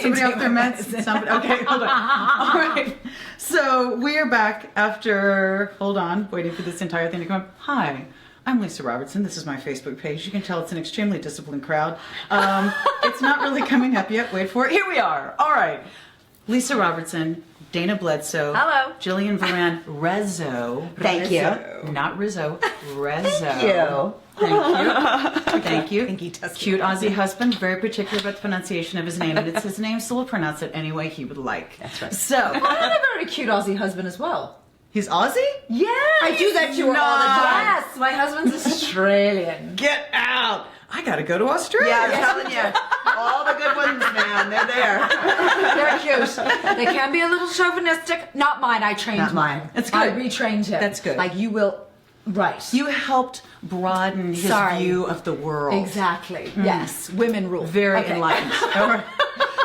somebody off their meds? Somebody, okay, hold on. All right. So we are back after, hold on, waiting for this entire thing to come up. Hi. I'm Lisa Robertson. This is my Facebook page. You can tell it's an extremely disciplined crowd. It's not really coming up yet. Wait for it. Here we are. All right. Lisa Robertson, Dana Bledsoe. Hello. Jillian Varan Rezzo. Thank you. Not Rizzo. Rezzo. Thank you. Thank you. Thank you, Tessie. Cute Aussie husband, very particular about the pronunciation of his name, and it's his name, so we'll pronounce it any way he would like. That's right. So, I have a very cute Aussie husband as well. he's Aussie? Yeah, I do that to her all the time. Yes, my husband's Australian. Get out! I gotta go to Australia. Yeah, I'm telling you. All the good ones, man. They're there. They're cute. They can be a little chauvinistic. Not mine. I trained Not mine. That's good. I retrained him. That's good. Like you will. Right. You helped broaden his view of the world. Exactly. Yes. Women rule. Very enlightened. All right.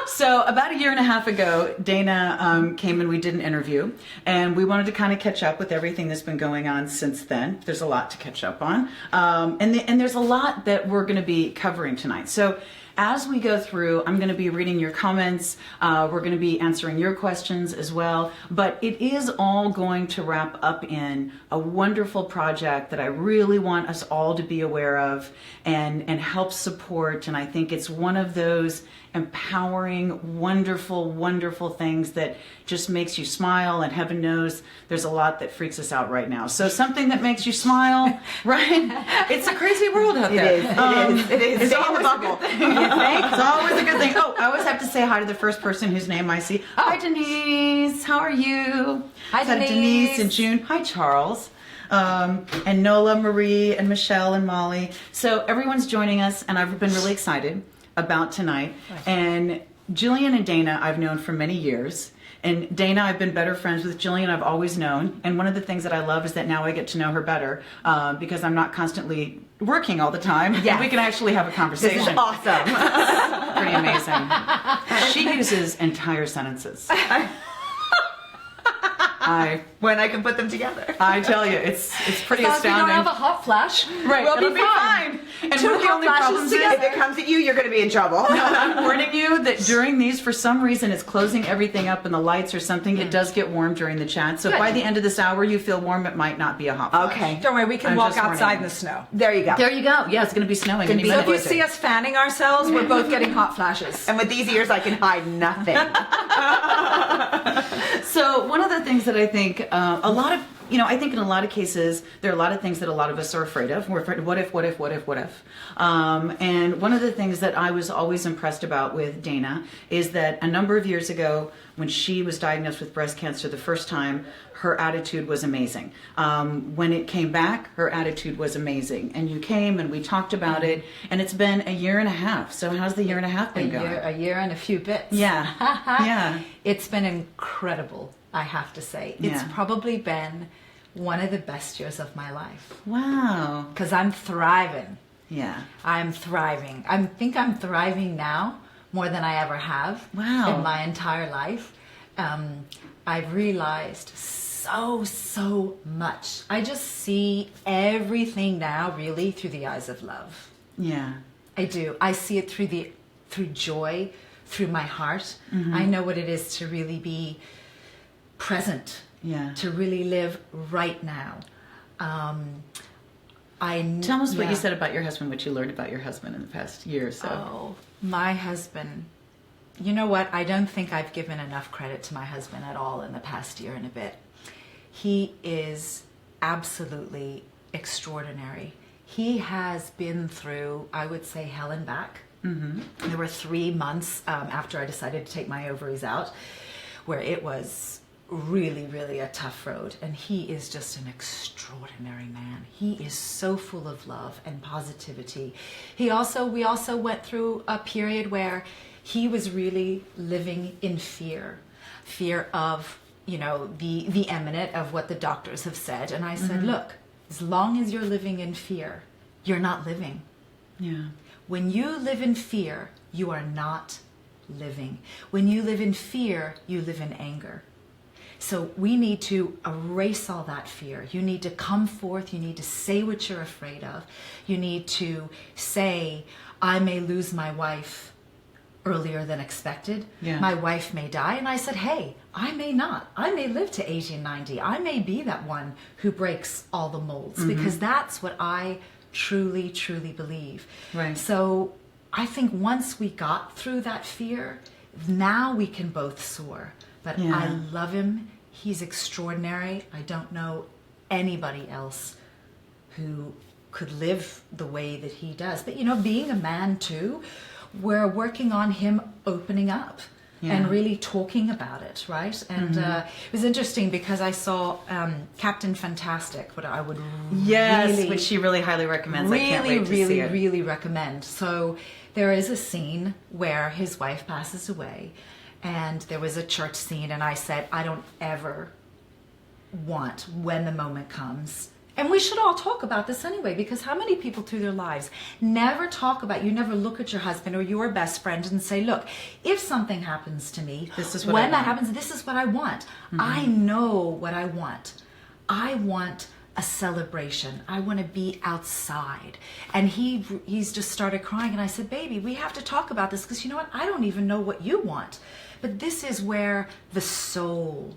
So about a year and a half ago, Dana came and we did an interview, and we wanted to kind of catch up with everything that's been going on since then. There's a lot to catch up on, and there's a lot that we're going to be covering tonight. So as we go through, I'm going to be reading your comments. We're going to be answering your questions as well. But it is all going to wrap up in a wonderful project that I really want us all to be aware of and help support. And I think it's one of those empowering, wonderful, wonderful things that just makes you smile. And heaven knows there's a lot that freaks us out right now. So something that makes you smile, right? It's a crazy world out there. It is. It's Stay in the always bubble. a good thing. You think? It's always a good thing. Oh, I always have to say hi to the first person whose name I see. Hi, Denise. How are you? Hi, Denise. Denise and June. Hi, Charles. And Nola, Marie, and Michelle, and Molly. So everyone's joining us, and I've been really excited about tonight. And Jillian and Dana I've known for many years. And Dana, I've been better friends with. Jillian, I've always known. And one of the things that I love is that now I get to know her better because I'm not constantly working all the time. Yes. And we can actually have a conversation. This is awesome. Pretty amazing. She uses entire sentences. When I can put them together. I tell you, it's pretty As long as we astounding. don't have a hot flash, Right, we'll it'll be fine. And Two one of the hot only flashes problems together. If it comes at you, you're going to be in trouble. I'm warning you that during these, for some reason, it's closing everything up in the lights or something. It does get warm during the chat. So if Good. by the end of this hour you feel warm, it might not be a hot flash. Okay. Don't worry, we can I'm walk just warning outside you. in the snow. There you go. There you go. Yeah, it's going to be snowing any be minute. So if you see us fanning ourselves, we're both getting hot flashes. And with these ears, I can hide nothing. So one of the things that I think I think in a lot of cases, there are a lot of things that a lot of us are afraid of. We're afraid of what if. And one of the things that I was always impressed about with Dana is that a number of years ago, when she was diagnosed with breast cancer the first time, her attitude was amazing. When it came back, her attitude was amazing. And you came and we talked about it, and it's been a year and a half. So how's the year and a half been going? A year and a few bits. Yeah. Yeah. It's been incredible, I have to say. It's Yeah. probably been one of the best years of my life. Wow. Because I'm thriving. Yeah. I'm thriving. I think I'm thriving now more than I ever have Wow. in my entire life. I've realized so much. I just see everything now really through the eyes of love. Yeah. I do. I see it through joy, through my heart. I know what it is to really be present. Yeah. To really live right now. Tell us what you said about your husband, what you learned about your husband in the past year or so. Oh, my husband. You know what? I don't think I've given enough credit to my husband at all in the past year and a bit. He is absolutely extraordinary. He has been through, I would say, hell and back. Mm-hmm. There were 3 months after I decided to take my ovaries out where it was really, really a tough road. And he is just an extraordinary man. He is so full of love and positivity. We also went through a period where he was really living in fear of, the imminent of what the doctors have said. And I said, look, as long as you're living in fear, you're not living. Yeah. When you live in fear, you are not living. When you live in fear, you live in anger. So we need to erase all that fear. You need to come forth. You need to say what you're afraid of. You need to say, I may lose my wife, earlier than expected. Yeah. My wife may die. And I said, hey, I may not. I may live to 80 and 90. I may be that one who breaks all the molds because that's what I truly, truly believe. Right. So I think once we got through that fear, now we can both soar. But Yeah. I love him. He's extraordinary. I don't know anybody else who could live the way that he does. But, being a man too, we're working on him opening up and really talking about it, right? And it was interesting because I saw Captain Fantastic, what I would which she really highly recommends. I can't wait to see it. really recommend. So there is a scene where his wife passes away, and there was a church scene, and I said, I don't ever want, when the moment comes, and we should all talk about this anyway, because how many people through their lives never talk about, you never look at your husband or your best friend and say, look, if something happens to me, this is what when that happens, this is what I want. I know what I want. I want a celebration. I want to be outside. And he's just started crying, and I said, baby, we have to talk about this, because you know what? I don't even know what you want. But this is where the soul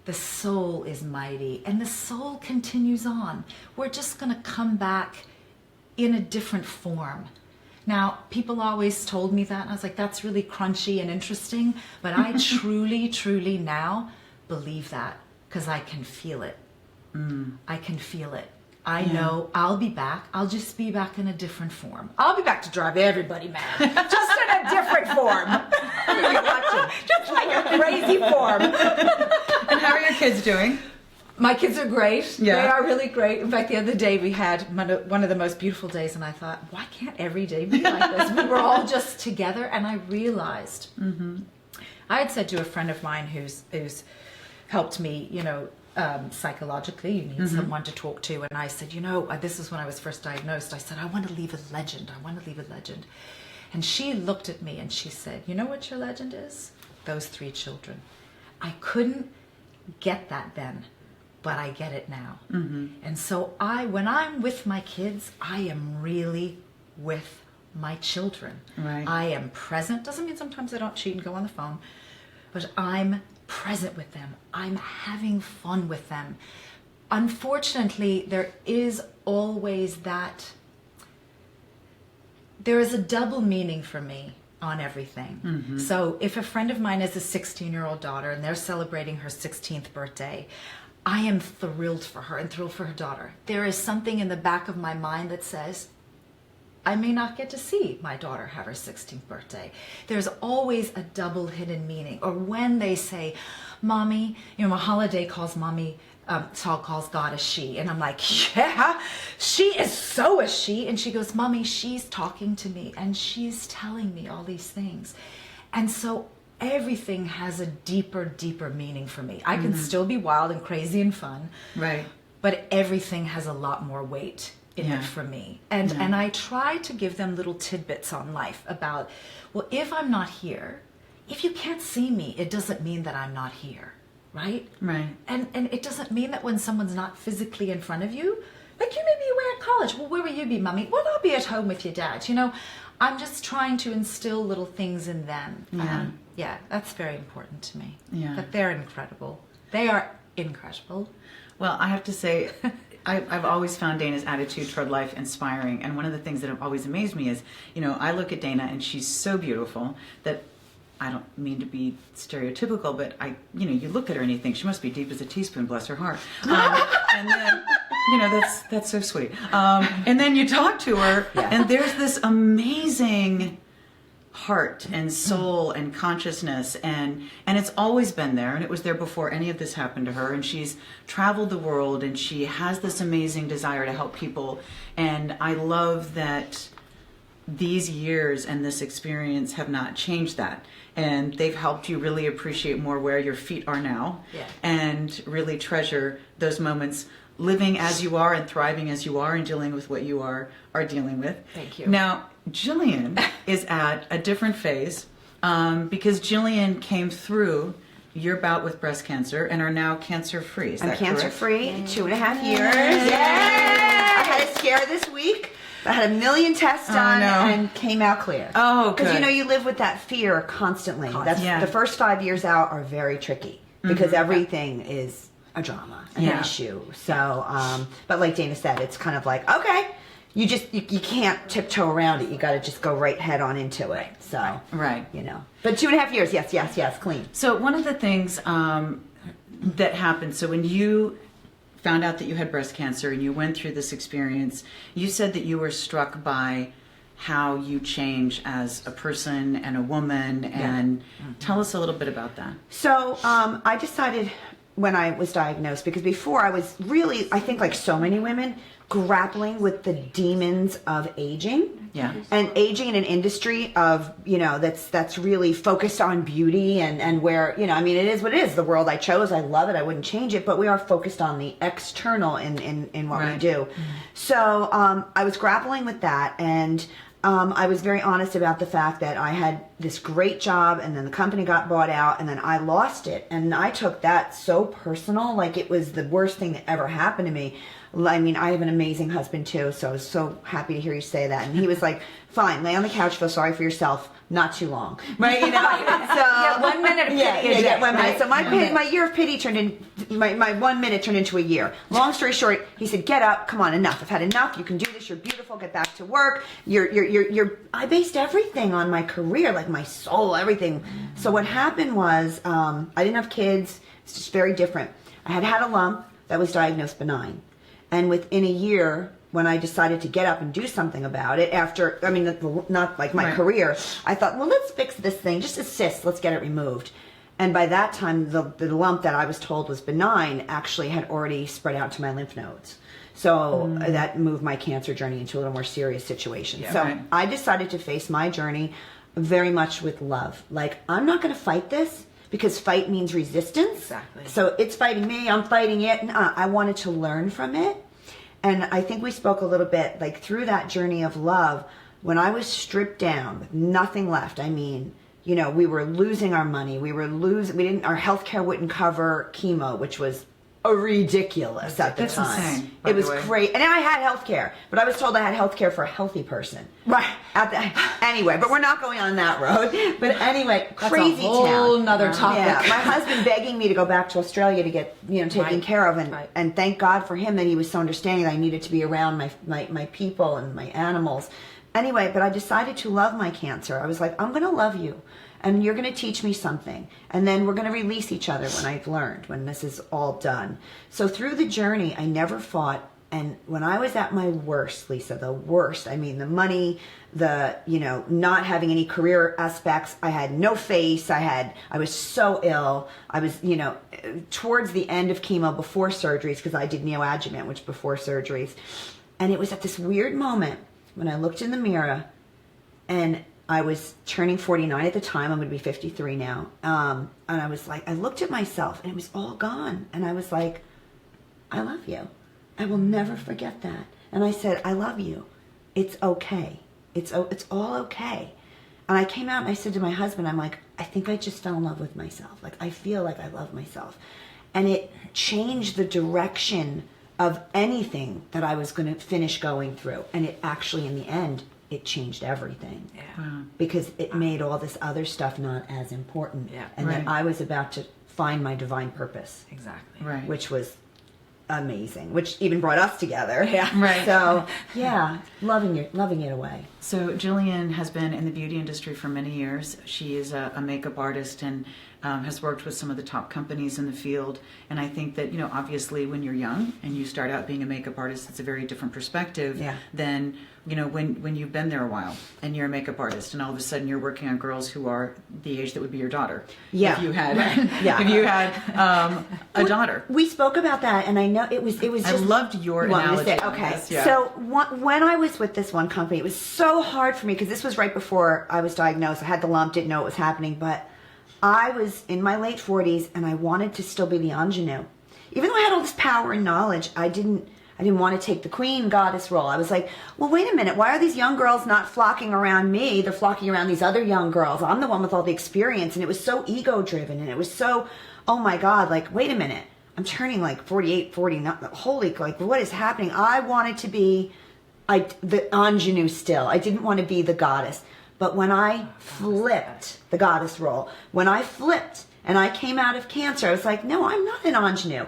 is mighty, and the soul continues on. We're just going to come back in a different form. Now, people always told me that, and I was like, that's really crunchy and interesting, but I truly, truly now believe that, because I can feel it. I can feel it. I know I'll be back. I'll just be back in a different form. I'll be back to drive everybody mad. Just in a different form. Just like a crazy form. And how are your kids doing? My kids are great. Yeah. They are really great. In fact, the other day we had one of the most beautiful days, and I thought, why can't every day be like this? We were all just together, and I realized, I had said to a friend of mine who's helped me, psychologically, you need someone to talk to. And I said, this is when I was first diagnosed. I said, I want to leave a legend. I want to leave a legend. And she looked at me and she said, you know what your legend is? Those 3 children. I couldn't get that then, but I get it now. And so when I'm with my kids, I am really with my children. Right. I am present. Doesn't mean sometimes I don't cheat and go on the phone, but I'm present with them. I'm having fun with them. Unfortunately, there is always there is a double meaning for me on everything. So if a friend of mine has a 16-year-old daughter and they're celebrating her 16th birthday, I am thrilled for her and thrilled for her daughter. There is something in the back of my mind that says, I may not get to see my daughter have her 16th birthday. There's always a double hidden meaning. Or when they say, Mommy, Holiday calls Mommy, Saul calls God a she. And I'm like, yeah, she is so a she. And she goes, Mommy, she's talking to me and she's telling me all these things. And so everything has a deeper, deeper meaning for me. I can still be wild and crazy and fun. Right. But everything has a lot more weight in it for me. And I try to give them little tidbits on life about, well, if I'm not here, if you can't see me, it doesn't mean that I'm not here, right? Right. And it doesn't mean that when someone's not physically in front of you, like you may be away at college. Well, where will you be, Mommy? Well, I'll be at home with your dad. I'm just trying to instill little things in them. Yeah. That's very important to me. Yeah. But they're incredible. They are incredible. Well, I have to say, I've always found Dana's attitude toward life inspiring. And one of the things that have always amazed me is, I look at Dana and she's so beautiful that I don't mean to be stereotypical, but you look at her and you think she must be deep as a teaspoon, bless her heart. And then, that's so sweet. And then you talk to her and there's this amazing heart and soul and consciousness, and it's always been there, and it was there before any of this happened to her, and she's traveled the world and she has this amazing desire to help people. And I love that these years and this experience have not changed that, and they've helped you really appreciate more where your feet are now, and really treasure those moments living as you are and thriving as you are and dealing with what you are dealing with. Thank you. Now, Jillian is at a different phase because Jillian came through your bout with breast cancer and are now cancer-free. Is I'm that correct? cancer-free, 2.5 years. Yeah! I had a scare this week. I had a million tests done no. and came out clear. Oh, good. Because you live with that fear constantly. That's Yeah. the first 5 years out are very tricky because everything is a drama, an issue. So, but like Dana said, it's kind of like, okay, you can't tiptoe around it. You got to just go right head on into it. So, Right. But 2.5 years, yes, clean. So one of the things that happened, so when you found out that you had breast cancer and you went through this experience, you said that you were struck by how you change as a person and a woman, and tell us a little bit about that. So I decided when I was diagnosed, because before I was really, I think like so many women, grappling with the demons of aging. Yeah. And aging in an industry of, that's really focused on beauty and where, I mean, it is what it is. The world I chose, I love it. I wouldn't change it, but we are focused on the external in what we do. So I was grappling with that, and I was very honest about the fact that I had this great job, and then the company got bought out, and then I lost it. And I took that so personal, like it was the worst thing that ever happened to me. I mean, I have an amazing husband too, so I was so happy to hear you say that. And he was like, fine, lay on the couch, feel sorry for yourself. Not too long, right? So Yeah, 1 minute of pity. yeah, 1 minute. Right? So my year of pity turned in, my 1 minute turned into a year. Long story short, he said, get up, come on, enough. I've had enough. You can do this. You're beautiful. Get back to work. I based everything on my career, like my soul, everything. So what happened was, I didn't have kids. It's just very different. I had a lump that was diagnosed benign. And within a year, when I decided to get up and do something about it, not like my career, I thought, well, let's fix this thing. Just a cyst, let's get it removed. And by that time, the lump that I was told was benign actually had already spread out to my lymph nodes. So that moved my cancer journey into a little more serious situation. Yeah, so right. I decided to face my journey very much with love. Like, I'm not going to fight this, because fight means resistance. Exactly. So it's fighting me, I'm fighting it. I wanted to learn from it. And I think we spoke a little bit, like, through that journey of love, when I was stripped down with nothing left. I mean, we were losing our money. Our healthcare wouldn't cover chemo, which was ridiculous at the That's time. insane, by It was the way. great. And I had healthcare, but I was told I had healthcare for a healthy person. Right. Anyway, but we're not going on that road. But anyway, crazy That's a whole town. nother topic. Yeah, my husband begging me to go back to Australia to get taken care of, and thank God for him that he was so understanding that I needed to be around my people and my animals. Anyway, but I decided to love my cancer. I was like, I'm going to love you, and you're going to teach me something, and then we're going to release each other when I've learned, when this is all done. So through the journey, I never fought. And when I was at my worst, Lisa, the worst, I mean, the money, not having any career aspects, I had no face, I was so ill. I was, towards the end of chemo, before surgeries, because I did neoadjuvant, which before surgeries. And it was at this weird moment when I looked in the mirror, and I was turning 49 at the time. I'm going to be 53 now. And I was like, I looked at myself, and it was all gone. And I was like, I love you. I will never forget that. And I said, I love you. It's okay. It's all okay. And I came out and I said to my husband, I'm like, I think I just fell in love with myself. Like, I feel like I love myself. And it changed the direction of anything that I was going to finish going through. And it actually, in the end, it changed everything. Yeah. Wow. Because it made all this other stuff not as important. Yeah. And then Right. I was about to find my divine purpose, Exactly. Right. which was amazing, which even brought us together. Yeah. Right. So yeah, loving it away. So Jillian has been in the beauty industry for many years. She is a makeup artist and has worked with some of the top companies in the field. And I think that, obviously when you're young and you start out being a makeup artist, it's a very different perspective than, when you've been there a while and you're a makeup artist and all of a sudden you're working on girls who are the age that would be your daughter. Yeah. If you had, Yeah. if you had a daughter. We spoke about that, and I know it was just. I loved your Want me to analogy. say- on Okay, this, yeah. so when I was with this one company, it was so hard for me because this was right before I was diagnosed. I had the lump, didn't know what was happening, but I was in my late 40s, and I wanted to still be the ingenue. Even though I had all this power and knowledge, I didn't want to take the queen goddess role. I was like, well, wait a minute. Why are these young girls not flocking around me? They're flocking around these other young girls. I'm the one with all the experience. And it was so ego driven. And it was so, oh my God, like, wait a minute. I'm turning like 48, 49. Holy, like, what is happening? I wanted to be the ingenue still. I didn't want to be the goddess. But when I flipped the goddess role, when I flipped and I came out of Cancer, I was like, no, I'm not an ingenue.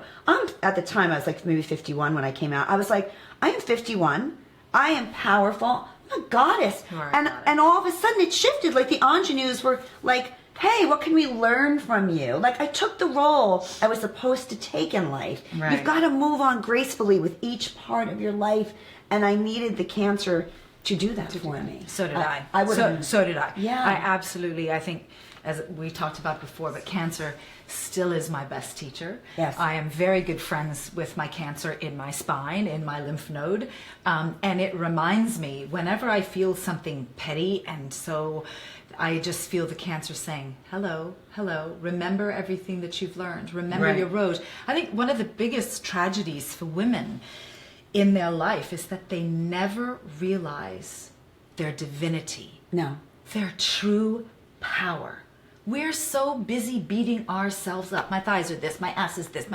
At the time, I was like maybe 51 when I came out. I was like, I am 51. I am powerful. I'm a goddess. And all of a sudden it shifted. Like the ingenues were like, hey, what can we learn from you? Like I took the role I was supposed to take in life. Right. You've got to move on gracefully with each part of your life. And I needed the Cancer to do that for me. So did I. So did I. Yeah. I think, as we talked about before, but Cancer still is my best teacher. Yes. I am very good friends with my Cancer in my spine, in my lymph node. And it reminds me, whenever I feel something petty, and so I just feel the Cancer saying, hello, remember everything that you've learned. Remember your road. I think one of the biggest tragedies for women in their life is that they never realize their divinity. No. Their true power. We're so busy beating ourselves up. My thighs are this, my ass is this,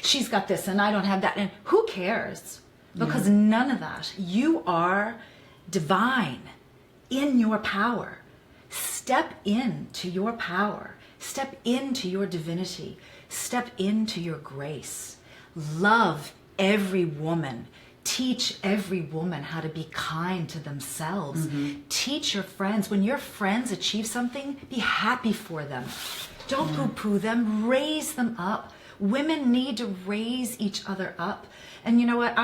she's got this and I don't have that. And who cares? Because none of that. You are divine in your power. Step into your power. Step into your divinity. Step into your grace. Love every woman. Teach every woman how to be kind to themselves. Teach your friends. When your friends achieve something, be happy for them. Don't poo-poo them. Raise them up. Women need to raise each other up. And you know what?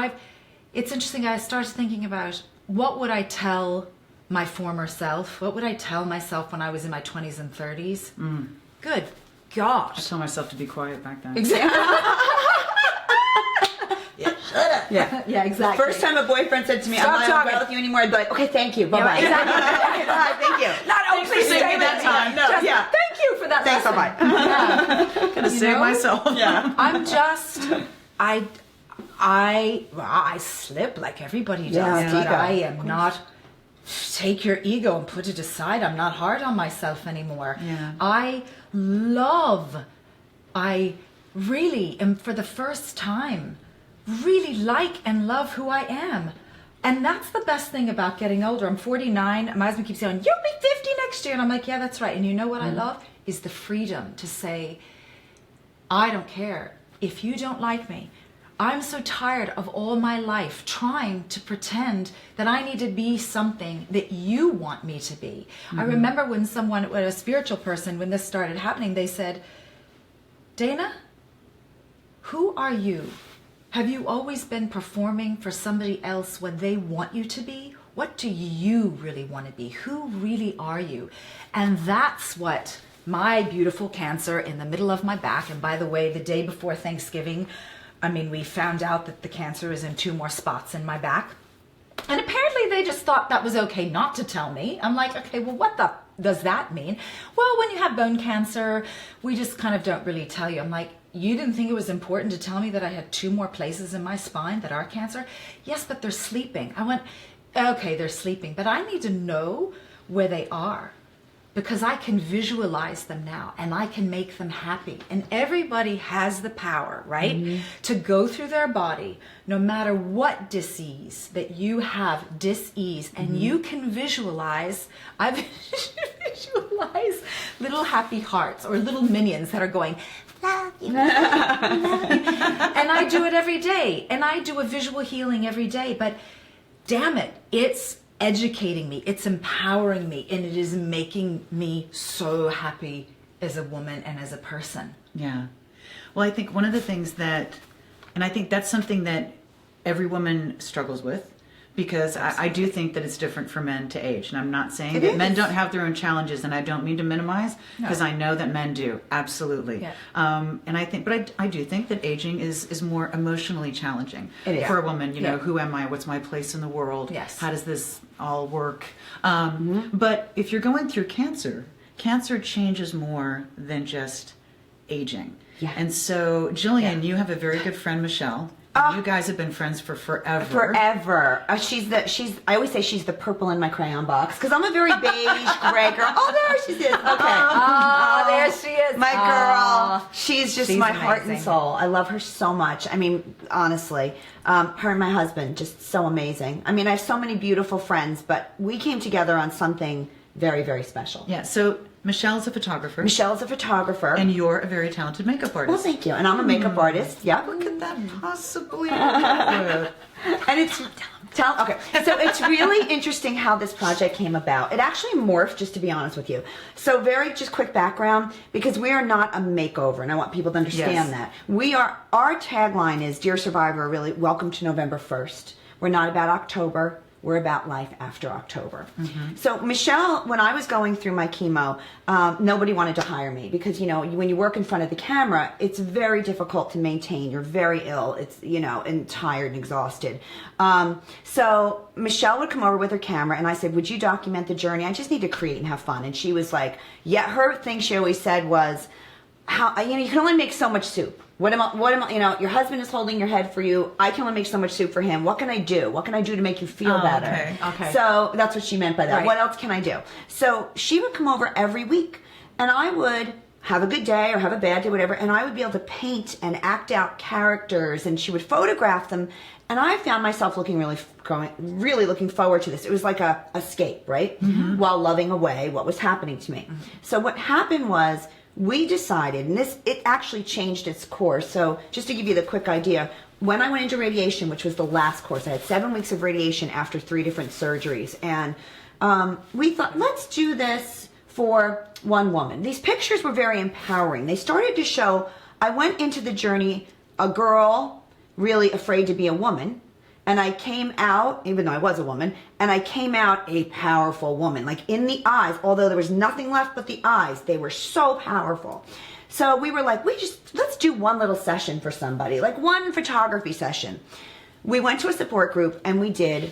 It's interesting. I started thinking about what would I tell my former self? What would I tell myself when I was in my 20s and 30s? Good God. I told myself to be quiet back then. Exactly. Yeah, exactly. First time a boyfriend said to me, Stop I'm not talking. going with you anymore, I'd be like, okay, thank you, bye-bye. Exactly. Bye, thank you. Not only for saving me that time. No, Just yeah. thank you for that Thanks, lesson. bye-bye. Gonna save know? myself. Yeah. I'm just, I slip like everybody does, Yeah, but ego. I am not. Take your ego and put it aside. I'm not hard on myself anymore. Yeah. I really am, for the first time, really like and love who I am. And that's the best thing about getting older. I'm 49. My husband keeps saying, you'll be 50 next year. And I'm like, yeah, that's right. And you know what I love? Is the freedom to say, I don't care if you don't like me. I'm so tired of all my life trying to pretend that I need to be something that you want me to be. I remember when a spiritual person, when this started happening, they said, Dana, who are you? Have you always been performing for somebody else what they want you to be? What do you really want to be? Who really are you? And that's what my beautiful Cancer in the middle of my back, and by the way, the day before Thanksgiving, we found out that the Cancer is in 2 more spots in my back. And apparently they just thought that was okay not to tell me. I'm like, okay, well, what does that mean? Well, when you have bone cancer, we just kind of don't really tell you. I'm like, you didn't think it was important to tell me that I had 2 more places in my spine that are cancer? Yes, but they're sleeping. I went, okay, they're sleeping, but I need to know where they are, because I can visualize them now and I can make them happy. And everybody has the power, right? To go through their body, no matter what disease that you have, dis-ease, and you can visualize, I visualize little happy hearts or little minions that are going, love you, love you, love you. And I do it every day. And I do a visual healing every day. But damn it, it's educating me, it's empowering me, and it is making me so happy as a woman and as a person. Yeah. Well, I think one of the things that, and I think that's something that every woman struggles with, because I do think that it's different for men to age. And I'm not saying that men don't have their own challenges, and I don't mean to minimize, because I know that men do. Absolutely. Yeah. And I think, but I do think that aging is more emotionally challenging for a woman. You know, who am I? What's my place in the world? Yes. How does this all work? But if you're going through cancer changes more than just aging. Yeah. And so, Jillian, you have a very good friend, Michelle. You guys have been friends for forever. Forever. I always say she's the purple in my crayon box, because I'm a very beige, gray girl. Oh, there she is. Okay. Oh, there she is. My girl. she's just She's my heart and amazing. soul. I love her so much. I mean, honestly, her and my husband, just so amazing. I mean, I have so many beautiful friends, but we came together on something very, very special. Yeah. So Michelle's a photographer. Michelle's a photographer. And you're a very talented makeup artist. well, thank you. And I'm a makeup artist. Yeah. What could that possibly And it's okay. So it's really interesting how this project came about. It actually morphed, just to be honest with you. So very just quick background, because we are not a makeover, and I want people to understand Yes. that. We are, our tagline is Dear Survivor, really welcome to November 1st. We're not about October. We're about life after October. So Michelle, when I was going through my chemo, nobody wanted to hire me because, you know, when you work in front of the camera, it's very difficult to maintain. You're very ill. It's, you know, and tired and exhausted. So Michelle would come over with her camera and I said, would you document the journey? I just need to create and have fun. And she was like, yeah, her thing she always said was, how, you know, you can only make so much soup. What am I, you know, your husband is holding your head for you. I can only make so much soup for him. What can I do? What can I do to make you feel better? Okay. So that's what she meant by that. Right. What else can I do? So she would come over every week and I would have a good day or have a bad day, whatever. And I would be able to paint and act out characters and she would photograph them. And I found myself looking really looking forward to this. It was like a escape, right? While loving away what was happening to me. So what happened was, we decided, and it actually changed its course. So just to give you the quick idea, when I went into radiation, which was the last course, I had 7 weeks of radiation after 3 different surgeries. And we thought, let's do this for one woman. These pictures were very empowering. They started to show, I went into the journey, a girl really afraid to be a woman. And I came out, even though I was a woman, and I came out a powerful woman. Like in the eyes, although there was nothing left but the eyes, they were so powerful. So we were like, let's do one little session for somebody, like one photography session. We went to a support group and we said,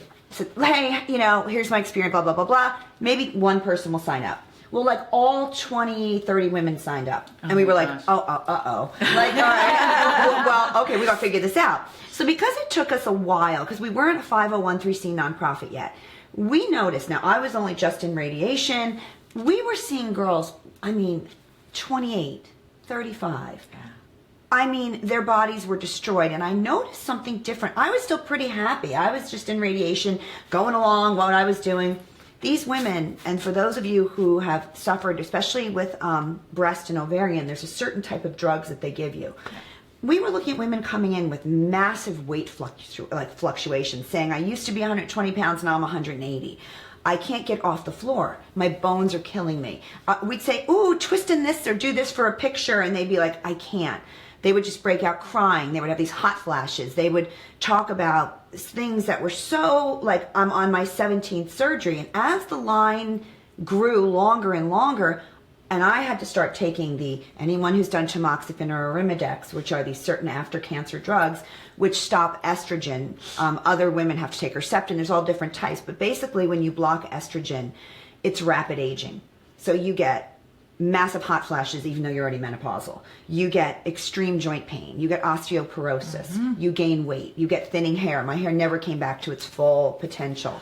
hey, you know, here's my experience, blah, blah, blah, blah. Maybe one person will sign up. Well, like all 20, 30 women signed up. And we were like, Like, all right, well, okay, we got to figure this out. So because it took us a while, because we weren't a 501(c) nonprofit yet, we noticed, now I was only just in radiation, we were seeing girls, I mean, 28, 35. Yeah. I mean, their bodies were destroyed, and I noticed something different. I was still pretty happy. I was just in radiation, going along what I was doing. These women, and for those of you who have suffered, especially with breast and ovarian, there's a certain type of drugs that they give you. We were looking at women coming in with massive weight fluctuations, saying, I used to be 120 pounds, now I'm 180. I can't get off the floor. My bones are killing me. We'd say, ooh, twist in this or do this for a picture, and they'd be like, I can't. They would just break out crying. They would have these hot flashes. They would talk about things that were so, like, I'm on my 17th surgery. And as the line grew longer and longer, and I had to start taking anyone who's done tamoxifen or Arimidex, which are these certain after-cancer drugs, which stop estrogen. Other women have to take Herceptin. There's all different types. But basically, when you block estrogen, it's rapid aging. So you get massive hot flashes even though you're already menopausal. You get extreme joint pain. You get osteoporosis. You gain weight. You get thinning hair. My hair never came back to its full potential.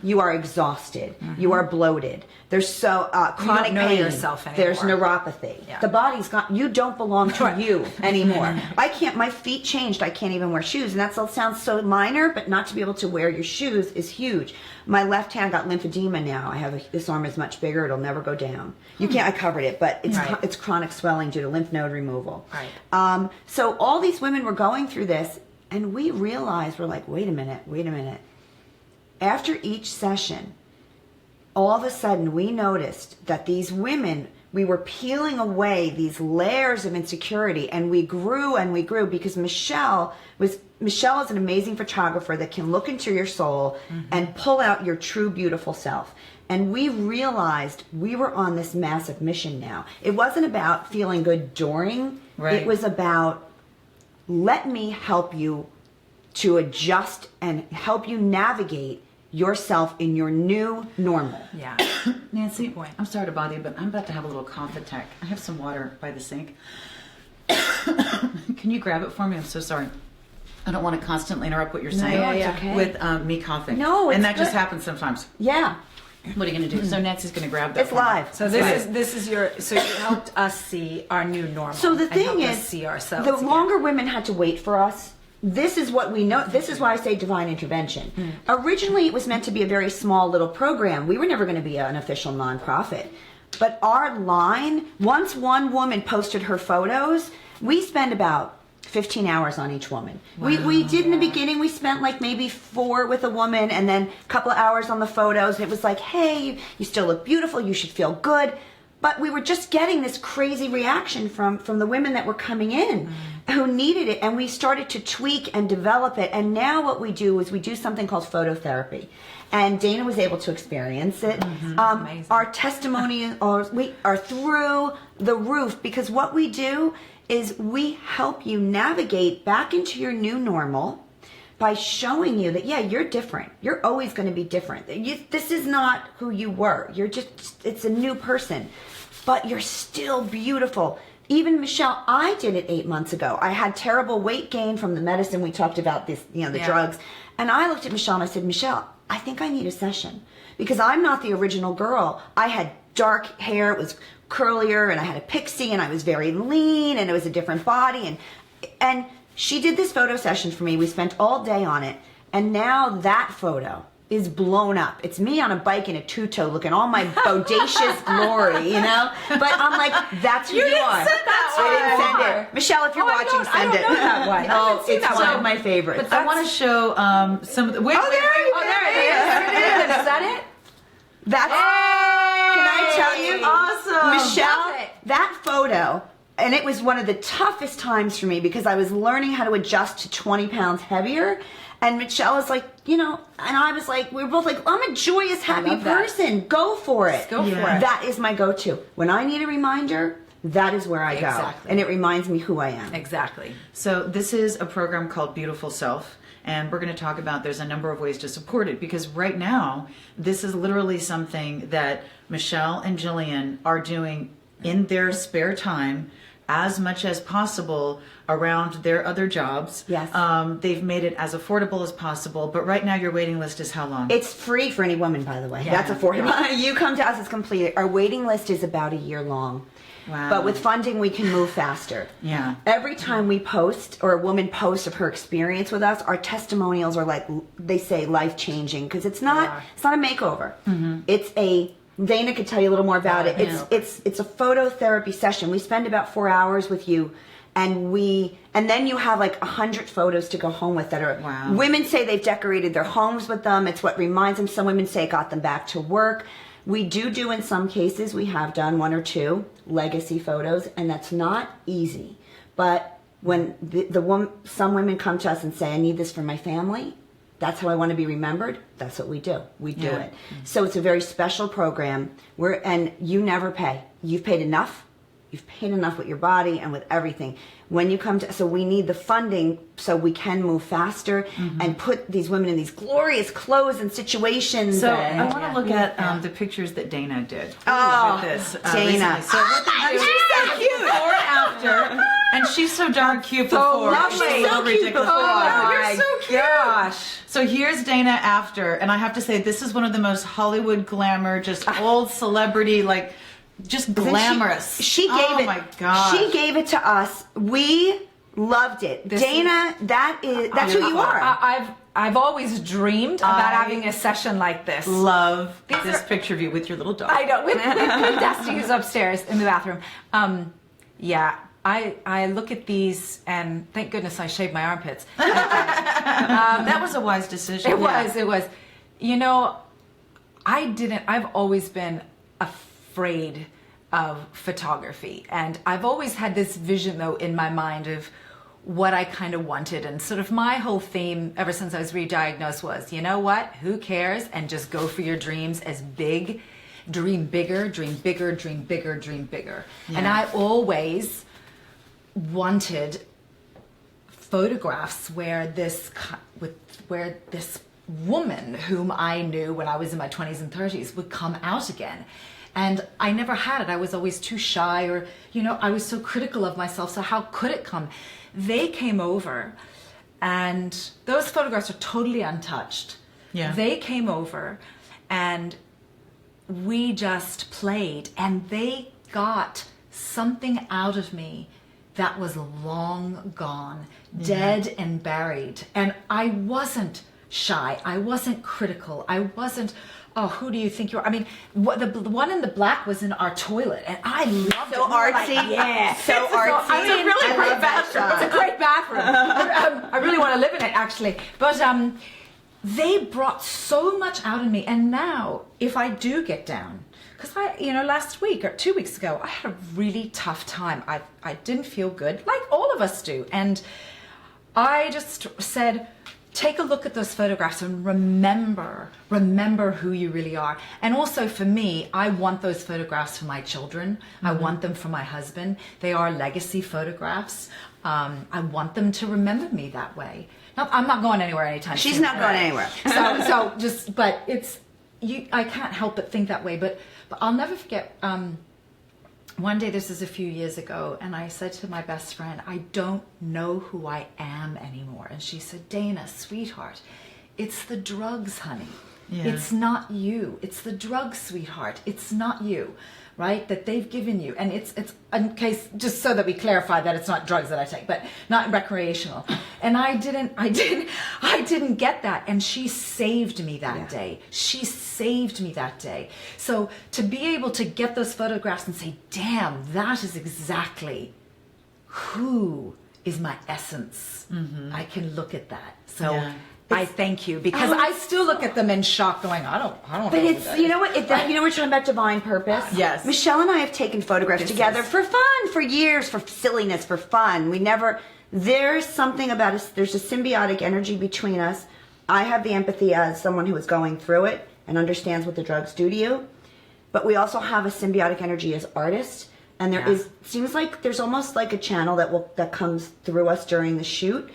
You are exhausted. You are bloated. There's chronic know pain. yourself anymore. There's neuropathy. Yeah. The body's gone. You don't belong to you anymore. My feet changed. I can't even wear shoes. And that sounds so minor, but not to be able to wear your shoes is huge. My left hand got lymphedema now. This arm is much bigger. It'll never go down. You can't, I covered it, but it's chronic swelling due to lymph node removal. Right. So all these women were going through this, and we realized, we're like, wait a minute. After each session, all of a sudden we noticed that these women, we were peeling away these layers of insecurity, and we grew because Michelle is an amazing photographer that can look into your soul and pull out your true beautiful self. And we realized we were on this massive mission now. It wasn't about feeling good during. Right. It was about, let me help you to adjust and help you navigate yourself in your new normal. Yeah. Nancy, I'm sorry to bother you, but I'm about to have a little cough attack. I have some water by the sink. Can you grab it for me? I'm so sorry. I don't want to constantly interrupt what you're saying it's okay. with me coughing. No, it's and that just good. happens sometimes. Yeah. What are you going to do? So Nancy's going to grab that. It's live. So this is your. So you helped us see our new normal. So the and thing helped is, us see ourselves. the again. longer women had to wait for us, this is what we know. This is why I say divine intervention. Originally, it was meant to be a very small little program. We were never going to be an official nonprofit. But our line, once one woman posted her photos, we spend about 15 hours on each woman. We did in the beginning, we spent like maybe 4 with a woman and then a couple of hours on the photos. And it was like, hey, you still look beautiful. You should feel good. But we were just getting this crazy reaction from the women that were coming in who needed it. And we started to tweak and develop it. And now what we do is we do something called phototherapy. And Dana was able to experience it. Our testimonials are through the roof, because what we do is we help you navigate back into your new normal by showing you that, yeah, you're different. You're always going to be different. This is not who you were. It's a new person, but you're still beautiful. Even Michelle, I did it 8 months ago. I had terrible weight gain from the medicine. We talked about this, the drugs. And I looked at Michelle and I said, Michelle, I think I need a session, because I'm not the original girl. I had dark hair. It was curlier, and I had a pixie, and I was very lean, and it was a different body. And she did this photo session for me. We spent all day on it. And now that photo is blown up. It's me on a bike in a two-toe looking all my bodacious glory, you know? But I'm like, that's who you are. I didn't send it. Michelle, if you're watching, send it. Oh, it's one of my favorites. But I want to show some of the... Wait, there it is. Is that it? That's... Can I tell you? Awesome. Michelle, that photo, and it was one of the toughest times for me because I was learning how to adjust to 20 pounds heavier. And Michelle was like, and I was like, we were both like, I'm a joyous, happy person. Go for it. Go for it. That is my go-to. When I need a reminder, that is where I go. And it reminds me who I am. Exactly. So this is a program called Beautiful Self. And we're going to talk about there's a number of ways to support it, because right now, this is literally something that Michelle and Jillian are doing in their spare time as much as possible around their other jobs. Yes. They've made it as affordable as possible, but right now your waiting list is how long? It's free for any woman, by the way. Yeah. That's affordable. You come to us, it's complete. Our waiting list is about a year long. Wow. But with funding, we can move faster. Yeah. Every time we post, or a woman posts of her experience with us, our testimonials are like, they say, life-changing, because it's not a makeover. Mm-hmm. It's a... Dana could tell you a little more about it. It's a phototherapy session. We spend about 4 hours with you, and then you have like 100 photos to go home with that are... Wow. Women say they've decorated their homes with them. It's what reminds them. Some women say it got them back to work. We do in some cases, we have done 1 or 2 legacy photos, and that's not easy. But when some women come to us and say, I need this for my family, that's how I want to be remembered, that's what we do. We do it. So it's a very special program, and you never pay. You've paid enough. You've paid enough with your body and with everything. When you come to, so we need the funding so we can move faster and put these women in these glorious clothes and situations. So I want to look at the pictures that Dana did. Oh, with this, Dana. recently. So what they do, She's so cute. Before and after. And she's so darn cute before. lovely. She's so So cute ridiculous. before. Oh, you're my so cute. gosh. So here's Dana after, and I have to say this is one of the most Hollywood glamour, just old celebrity, like just glamorous. She gave oh it. My gosh. She gave it to us. We loved it. Dana, that's who you are. I've always dreamed about having a session like this. Love this picture of you with your little dog. I know, with Dusty, who's upstairs in the bathroom. I look at these, and thank goodness I shaved my armpits. That was a wise decision. It was. I've always been afraid of photography, and I've always had this vision, though, in my mind of what I kind of wanted, and sort of my whole theme ever since I was re-diagnosed was, you know what, who cares, and just go for your dreams as big, dream bigger, dream bigger, dream bigger, dream bigger. Yeah. And I always wanted photographs where this woman whom I knew when I was in my 20s and 30s would come out again. And I never had it. I was always too shy, or, I was so critical of myself. So how could it come? They came over, and those photographs are totally untouched. Yeah. They came over, and we just played, and they got something out of me that was long gone, dead and buried. And I wasn't shy. I wasn't critical. I wasn't, oh, who do you think you are? I mean, the one in the black was in our toilet, and I loved So it. We were artsy. like, yeah. So artsy. It's a really I great love that bathroom. shot. It's a great bathroom. I really want to live in it, actually. But they brought so much out of me. And now, if I do get down, because last week or 2 weeks ago, I had a really tough time. I didn't feel good, like all of us do. And I just said, take a look at those photographs and remember who you really are. And also for me, I want those photographs for my children. I want them for my husband. They are legacy photographs. I want them to remember me that way. Now, I'm not going anywhere anytime soon. She's not going anywhere. But it's, I can't help but think that way. But I'll never forget, one day, this is a few years ago, and I said to my best friend, I don't know who I am anymore. And she said, Dana, sweetheart, it's the drugs, honey. Yeah. It's not you. It's the drugs, sweetheart. It's not you, right? That they've given you. And it's in case, just so that we clarify that it's not drugs that I take, but not recreational. And I didn't get that. And she saved me that day. She saved me that day. So to be able to get those photographs and say, damn, that is exactly who is my essence. I can look at that. So I thank you, because I still look at them in shock going, I don't know. But it's, you know what, we're talking about divine purpose. Yes. Michelle and I have taken photographs together for fun, for years, for silliness, for fun. There's something about us, there's a symbiotic energy between us. I have the empathy as someone who is going through it and understands what the drugs do to you. But we also have a symbiotic energy as artists. And there seems like there's almost like a channel that comes through us during the shoot.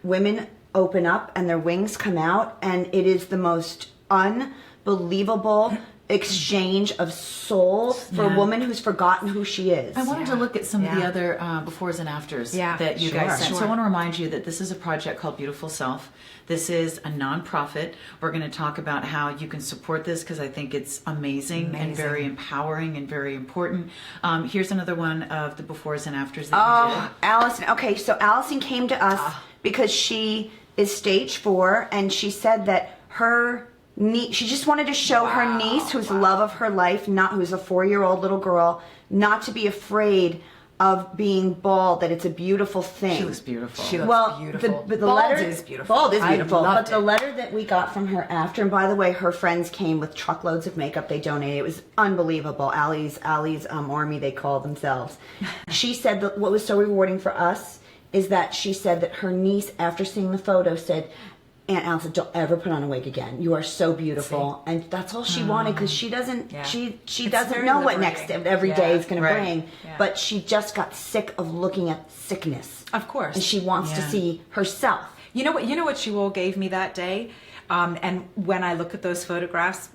Women open up and their wings come out, and it is the most unbelievable exchange of souls for a woman who's forgotten who she is. I wanted to look at some of the other befores and afters that you guys sent. So I want to remind you that this is a project called Beautiful Self. This is a nonprofit. We're going to talk about how you can support this, because I think it's amazing and very empowering and very important. Here's another one of the befores and afters that you did. Allison. Okay, so Allison came to us because she is stage 4, and she said that her niece, she just wanted to show her niece, who's the love of her life, who's a 4-year-old little girl, not to be afraid of being bald, that it's a beautiful thing. She looks beautiful. She looks beautiful. The Bald letter is beautiful. Bald is beautiful. I loved But the letter that we got from her after, and by the way, her friends came with truckloads of makeup they donated. It was unbelievable. Allie's army, they call themselves. She said that what was so rewarding for us is that she said that her niece, after seeing the photo, said, Aunt Allison, don't ever put on a wig again. You are so beautiful. And that's all she wanted, because she doesn't she doesn't know what every day is going to bring. Yeah. But she just got sick of looking at sickness. Of course. And she wants to see herself. You know what you all gave me that day? And when I look at those photographs,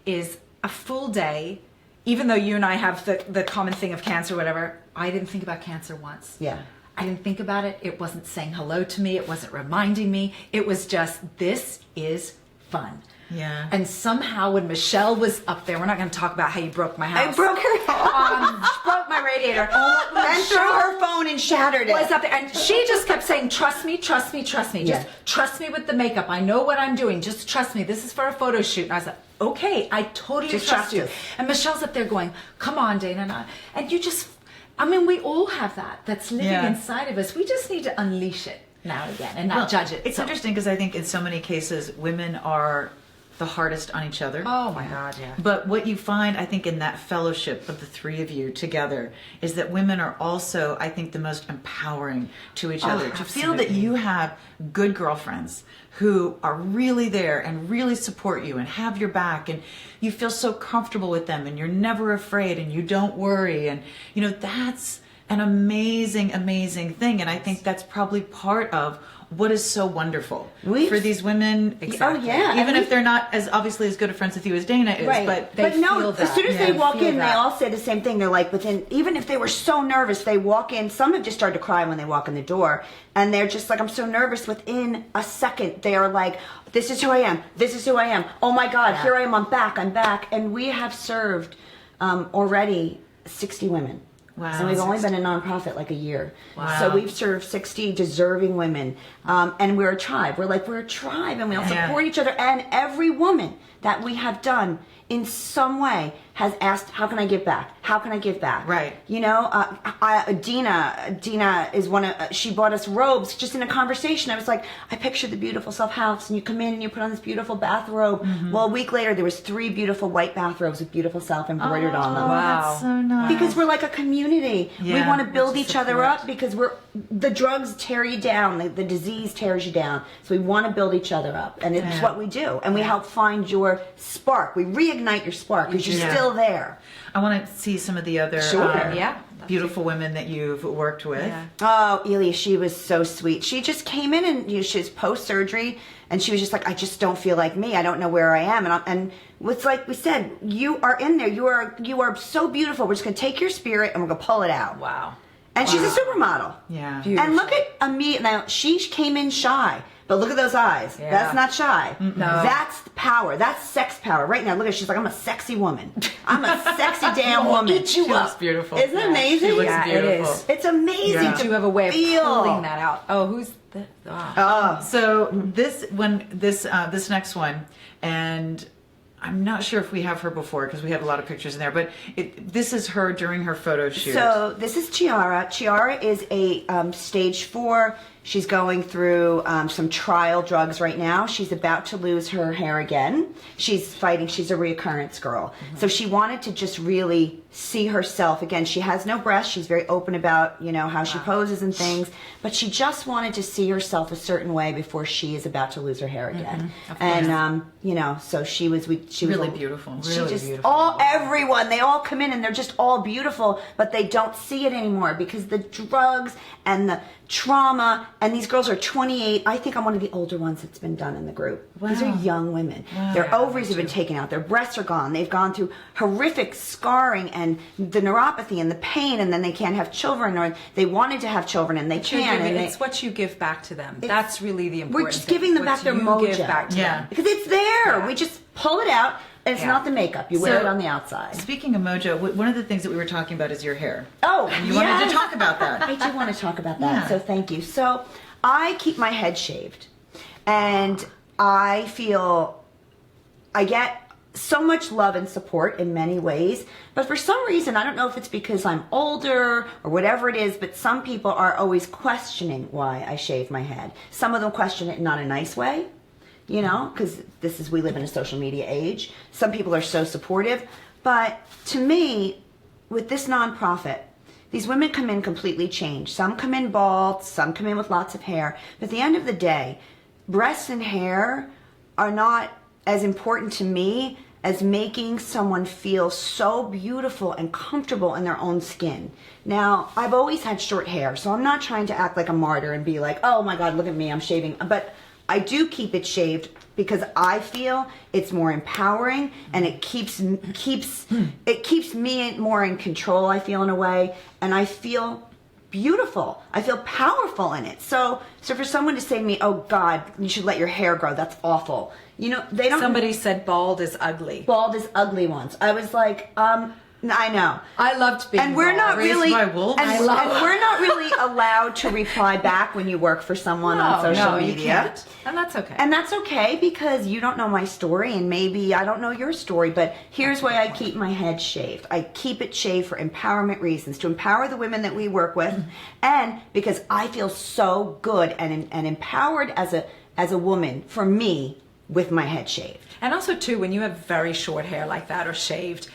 is a full day. Even though you and I have the common thing of cancer or whatever, I didn't think about cancer once. Yeah. I didn't think about it. It wasn't saying hello to me. It wasn't reminding me. It was just, this is fun. Yeah. And somehow when Michelle was up there, we're not going to talk about how you broke my house. I broke her. She broke my radiator. And threw her phone and shattered it. Was up there, and she just kept saying, trust me, trust me, trust me. Just trust me with the makeup. I know what I'm doing. Just trust me. This is for a photo shoot. And I was like, okay, I totally Just trust you. us. And Michelle's up there going, come on, Dana. And you just, we all have that. That's living inside of us. We just need to unleash it now and again and not judge it. It's interesting, because I think in so many cases, women are the hardest on each other. Oh my God, yeah. But what you find, I think, in that fellowship of the three of you together is that women are also, I think, the most empowering to each other. To feel that you have good girlfriends who are really there and really support you and have your back, and you feel so comfortable with them, and you're never afraid, and you don't worry, and that's an amazing, amazing thing. And I think that's probably part of what is so wonderful We- for these women. Oh, yeah. Even if they're not as obviously as good of friends with you as Dana is, Right. but no, feel as that. soon as Yeah, they walk feel in, they that. all say the same thing. They're like, even if they were so nervous, they walk in. Some have just started to cry when they walk in the door. And they're just like, I'm so nervous. Within a second, they are like, this is who I am. This is who I am. Oh my God, here I am. I'm back. And we have served already 60 women. Wow. And we've only been a nonprofit like a year. Wow. So we've served 60 deserving women. And we're a tribe. We're a tribe, and we all support each other. And every woman that we have done in some way has asked, how can I give back? How can I give back? Right. You know, Dina is she bought us robes just in a conversation. I was like, I picture the beautiful self-house, and you come in and you put on this beautiful bathrobe. Mm-hmm. Well, a week later, there was 3 beautiful white bathrobes with beautiful self embroidered on them. That's so nice. Because we're like a community. We Yeah. want to build each other up because the drugs tear you down. The disease tears you down. So we want to build each other up. And it's what we do. And we help find your spark. We reignite your spark because you're still there. I want to see some of the other beautiful women that you've worked with. Yeah. Oh, Elia, she was so sweet. She just came in and she was post-surgery, and she was just like, I just don't feel like me. I don't know where I am. And it's like we said, you are in there. You are so beautiful. We're just going to take your spirit and we're going to pull it out. Wow. And she's a supermodel. Yeah. And look at me. Now, she came in shy. But look at those eyes. Yeah. That's not shy. No. That's the power. That's sex power. Right now, look at her. She's like, I'm a sexy woman. I'm a sexy damn woman. She looks beautiful. Isn't it amazing? She looks Yeah, beautiful. it is. It's amazing Yeah. to You have a way of feel. pulling that out. Oh, who's this? Wow. So this next one, and I'm not sure if we have her before because we have a lot of pictures in there, but this is her during her photo shoot. So this is Chiara. Chiara is a stage 4. She's going through some trial drugs right now. She's about to lose her hair again. She's fighting. She's a reoccurrence girl. Mm-hmm. So she wanted to just really see herself again. She has no breasts. She's very open about, how she poses and things. But she just wanted to see herself a certain way before she is about to lose her hair again. Mm-hmm. And, so she was really beautiful. Really beautiful. Everyone, they all come in and they're just all beautiful, but they don't see it anymore because the drugs and the trauma, and these girls are 28. I think I'm one of the older ones that's been done in the group. Wow. These are young women. Wow. Their ovaries have been taken out. Their breasts are gone. They've gone through horrific scarring and the neuropathy and the pain, and then they can't have children, or they wanted to have children and they can't. And It's what you give back to them. That's really the important we're just thing. giving them What back their you mojo. give back to them. Because it's there. Yeah. We just pull it out, and it's Yeah. not the makeup. You wear it on the outside. Speaking of mojo, one of the things that we were talking about is your hair. Oh, And you wanted to talk about that. I do want to talk about that, Yeah. so thank you. So I keep my head shaved, and I feel I get so much love and support in many ways, but for some reason, I don't know if it's because I'm older or whatever it is, but some people are always questioning why I shave my head. Some of them question it in not a nice way, because we live in a social media age. Some people are so supportive, but to me, with this nonprofit, these women come in completely changed. Some come in bald, some come in with lots of hair. But at the end of the day, breasts and hair are not as important to me as making someone feel so beautiful and comfortable in their own skin. Now, I've always had short hair, so I'm not trying to act like a martyr and be like, oh my God, look at me, I'm shaving. But I do keep it shaved because I feel it's more empowering and it keeps me more in control, I feel, in a way, and I feel beautiful. I feel powerful in it. So for someone to say to me, oh God, you should let your hair grow, that's awful. They don't. Somebody said bald is ugly. Bald is ugly once. I was like, I know. I loved being And we're bald. not really, by wolves. and we're not really allowed to reply back when you work for someone on social media. You can't. And that's okay. And that's okay because you don't know my story and maybe I don't know your story, but here's why I keep my head shaved. I keep it shaved for empowerment reasons, to empower the women that we work with, and because I feel so good and empowered as a woman, for me, with my head shaved. And also, too, when you have very short hair like that or shaved,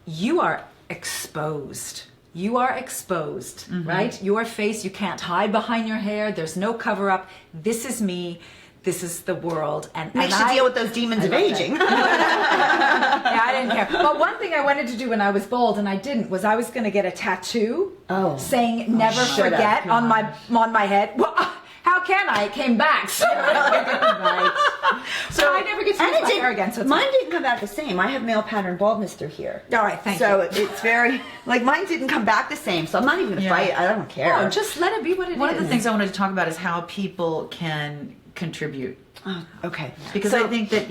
you are exposed. You are exposed, right? Your face, you can't hide behind your hair. There's no cover up. This is me. This is the world. And Makes you deal with those demons of aging. Yeah, I didn't care. But one thing I wanted to do when I was bald, and I didn't, was I was going to get a tattoo saying "Never shut forget" up. on my head. Well, How can I? It came back. So, Right. so I never get to use my hair again. So it's mine didn't come back the same. I have male pattern baldness through here. all right, thank So you. it's very, like, mine didn't come back the same. So I'm not even going to Yeah. fight. I don't care. Oh, just let it be what it is. One of the things I wanted to talk about is how people can contribute. Oh, okay. Because So- I think that,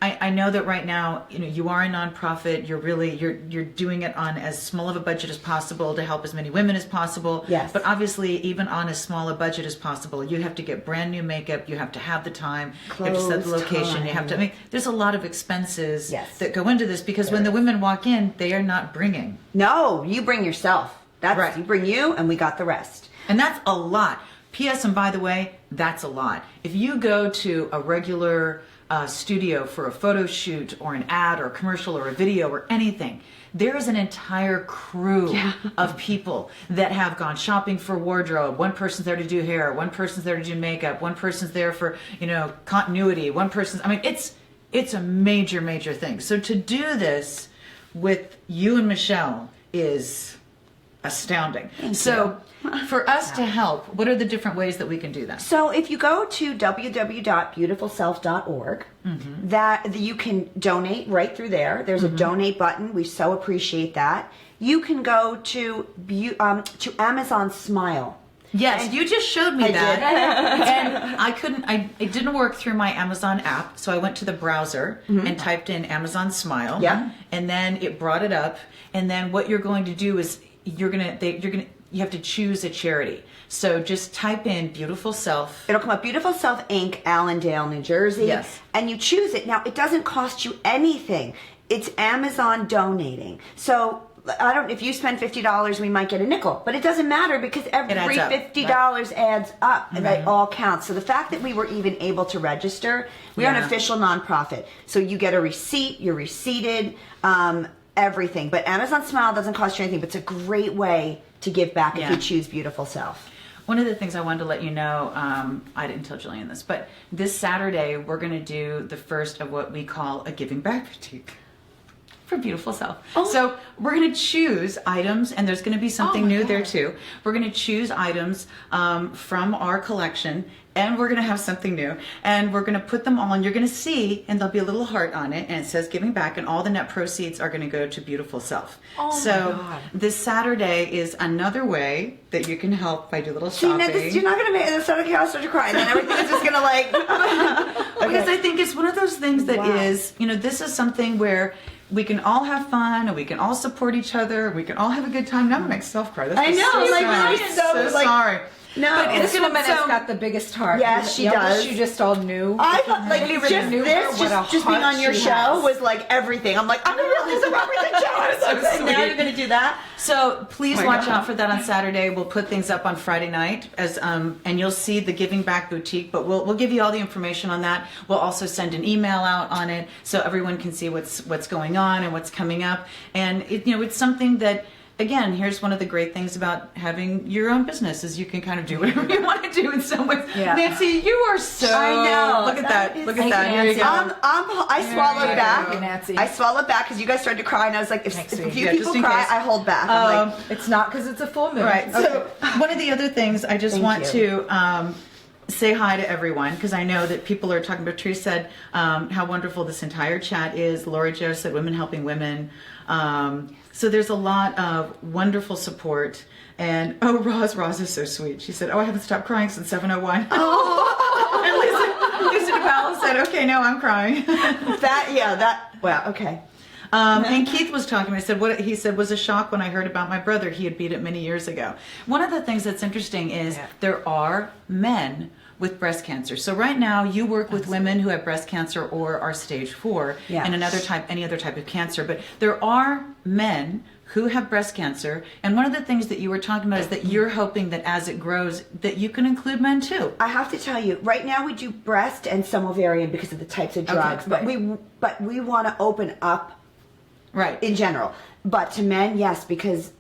I know that right now, you are a nonprofit. You're doing it on as small of a budget as possible to help as many women as possible. Yes. But obviously, even on as small a budget as possible, you have to get brand new makeup. You have to have the time. You have to set the Clothes, location. You have to, there's a lot of expenses Yes. that go into this because when the women walk in, they are not bringing. No, you bring yourself. That's Right. You bring you, and we got the rest. And that's a lot. P.S. And by the way, that's a lot. If you go to a regular studio for a photo shoot or an ad or a commercial or a video or anything, there is an entire crew of people that have gone shopping for wardrobe. One person's there to do hair. One person's there to do makeup. One person's there for, continuity. One person's, it's a major, major thing. So to do this with you and Michelle is astounding. So for us to help, what are the different ways that we can do that? So if you go to www.beautifulself.org, that you can donate right through there. There's a donate button. We so appreciate that. You can go to Amazon Smile. Yes, you just showed me I that. did. And it didn't work through my Amazon app, so I went to the browser and typed in Amazon Smile. Yeah. And then it brought it up. And then what you're going to do is you have to choose a charity. So just type in Beautiful Self. It'll come up Beautiful Self Inc., Allendale, New Jersey. Yes. And you choose it. Now, it doesn't cost you anything. It's Amazon donating. So if you spend $50, we might get a nickel. But it doesn't matter because every adds up. $50 adds up. And that all counts. So the fact that we were even able to register, we are an Yeah. official nonprofit. So you get a receipt, you're receipted, everything. But Amazon Smile doesn't cost you anything. But it's a great way to give back if Yeah. you choose Beautiful Self. One of the things I wanted to let you know, I didn't tell Jillian this, but this Saturday we're going to do the first of what we call a giving back boutique for Beautiful Self. So we're going to choose items, and there's going to be something new there too. We're going to choose items from our collection, and we're going to have something new, and we're going to put them all, and you're going to see, and there'll be a little heart on it, and it says giving back, and all the net proceeds are going to go to Beautiful Self. So my God. this Saturday is another way that you can help by do a little shopping. You're not going to make this chaos start to cry, and then everything is just going to like. Because I think it's one of those things that Wow. is, this is something where we can all have fun and we can all support each other. We can all have a good time. Now I'm going to self cry. I know, like, sorry. I'm so, like- sorry. No, But it's This woman so- has got the biggest heart. Yes, she I does. wish you just all knew. I thought like Really just knew her, this, what a just being heart on your she show has. was like everything. I'm like, I'm gonna realize the Robertson show. I'm so excited. Now sweet. you're gonna do that. So please my watch God. out for that on Saturday. We'll put things up on Friday night and you'll see the Giving Back Boutique, but we'll give you all the information on that. We'll also send an email out on it so everyone can see what's going on and what's coming up. And it's something that, again, here's one of the great things about having your own business is you can kind of do whatever you want to do in some ways. Yeah. Nancy, you are so. I know. Look at that. Look at Thank that. you, Here you Nancy. go. I swallowed you back. go, Nancy. I swallowed back because you guys started to cry, and I was like, if Thanks, a sweetie. few Yeah, people just in cry, case. I hold back. I'm like, It's not because it's a full moon. Right. So one of the other things I just Thank want you. to say hi to everyone because I know that people are talking about. Patrice said how wonderful this entire chat is. Laura Jo said Women Helping Women. So there's a lot of wonderful support. And Roz is so sweet. She said, I haven't stopped crying since 7:01. And Lisa DePaolo said, okay, now I'm crying. wow, okay. And Keith was talking. I said, what he said was a shock when I heard about my brother. He had beat it many years ago. One of the things that's interesting is there are men with breast cancer. So right now you work with women who have breast cancer or are stage 4 and any other type of cancer. But there are men who have breast cancer. And one of the things that you were talking about is that you're hoping that as it grows, that you can include men too. I have to tell you, right now we do breast and some ovarian because of the types of drugs. But we want to open up Right. in general. But to men, yes, because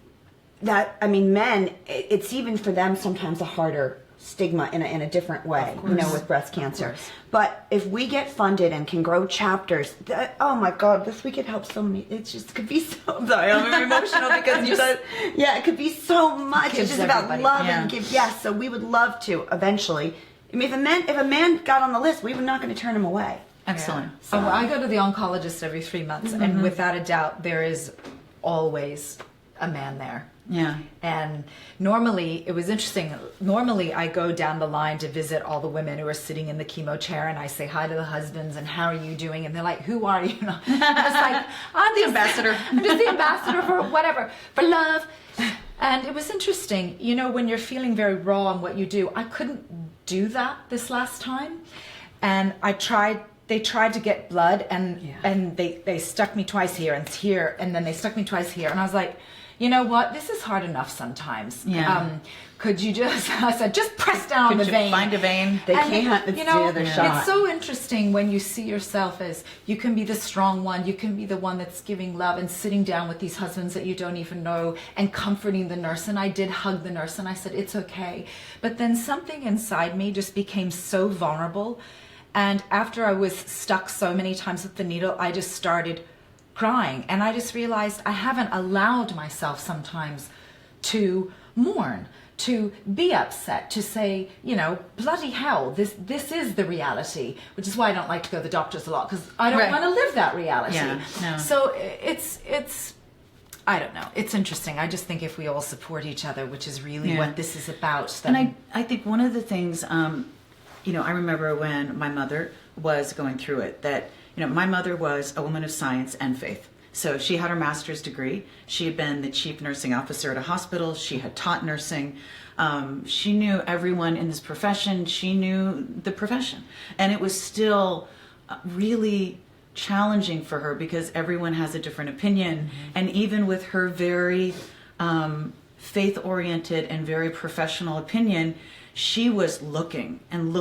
men, it's even for them sometimes a harder stigma in a different way, with breast cancer. But if we get funded and can grow chapters, oh my God, this week it helps so many. It just could be so. Sorry, I'm emotional because it could be so much. It's just about love and give. Yes, so we would love to eventually. I mean, if a man got on the list, we were not going to turn him away. Excellent. Yeah. So I go to the oncologist every 3 months, and without a doubt, there is always a man there. Yeah. And normally, it was interesting. Normally, I go down the line to visit all the women who are sitting in the chemo chair, and I say hi to the husbands and how are you doing? And they're like, who are you? And I'm just like, I'm the ambassador. I'm just the ambassador for whatever, for love. And it was interesting, when you're feeling very raw in what you do. I couldn't do that this last time, and they tried to get blood, and they stuck me twice here, and then they stuck me twice here, and I was like, you know what? This is hard enough sometimes. Yeah. Could you I said, just press down on the vein. Find a vein. They can't. It's the other shot. It's so interesting when you see yourself as you can be the strong one. You can be the one that's giving love and sitting down with these husbands that you don't even know and comforting the nurse. And I did hug the nurse and I said, it's okay. But then something inside me just became so vulnerable. And after I was stuck so many times with the needle, I just started crying, and I just realized I haven't allowed myself sometimes to mourn, to be upset, to say, bloody hell, this is the reality, which is why I don't like to go to the doctors a lot, because I don't want to live that reality. Yeah, no. So it's I don't know. It's interesting. I just think if we all support each other, which is really what this is about. Then... And I think one of the things, I remember when my mother was going through it, that my mother was a woman of science and faith. So she had her master's degree. She had been the chief nursing officer at a hospital. She had taught nursing. She knew everyone in this profession. She knew the profession. And it was still really challenging for her because everyone has a different opinion. And even with her very faith-oriented and very professional opinion, she was looking and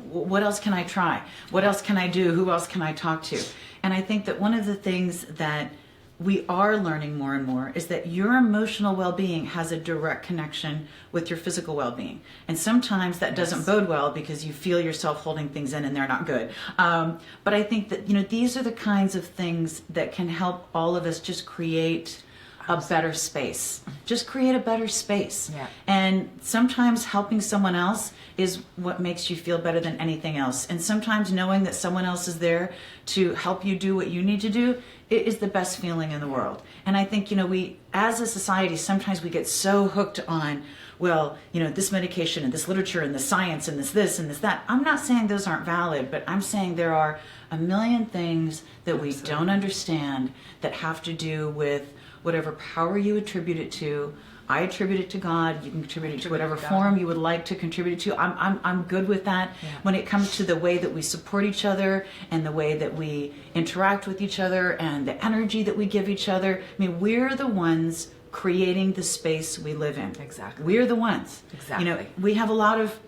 what else can I try? What else can I do? Who else can I talk to? And I think that one of the things that we are learning more and more is that your emotional well-being has a direct connection with your physical well-being. And sometimes that doesn't bode well because you feel yourself holding things in and they're not good. But I think that, these are the kinds of things that can help all of us just create a better space. Just create a better space. Yeah. And sometimes helping someone else is what makes you feel better than anything else. And sometimes knowing that someone else is there to help you do what you need to do, it is the best feeling in the world. And I think, we, as a society, sometimes we get so hooked on, this medication and this literature and the science and this and this, that. I'm not saying those aren't valid, but I'm saying there are a million things that we don't understand that have to do with whatever power you attribute it to. I attribute it to God. You can contribute it to whatever form you would like to contribute it to. I'm good with that. Yeah. When it comes to the way that we support each other and the way that we interact with each other and the energy that we give each other, we're the ones creating the space we live in. Exactly. We're the ones. Exactly. We have a lot of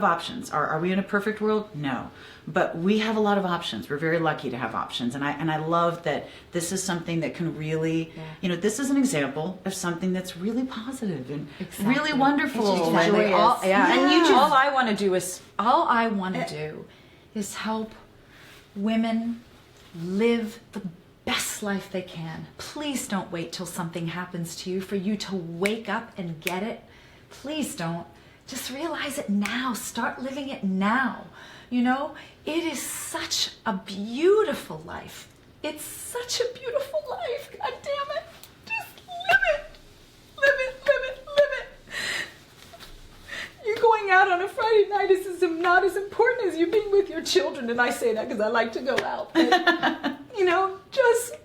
options. Are we in a perfect world? No. But we have a lot of options. We're very lucky to have options. And I love that this is something that can really, this is an example of something that's really positive and really wonderful. Exactly. And all I want to do is help women live the best life they can. Please don't wait till something happens to you for you to wake up and get it. Please don't. Just realize it now. Start living it now. It is such a beautiful life. It's such a beautiful life. God damn it. Just live it. Live it, live it, live it. You going out on a Friday night is not as important as you being with your children. And I say that because I like to go out. But, just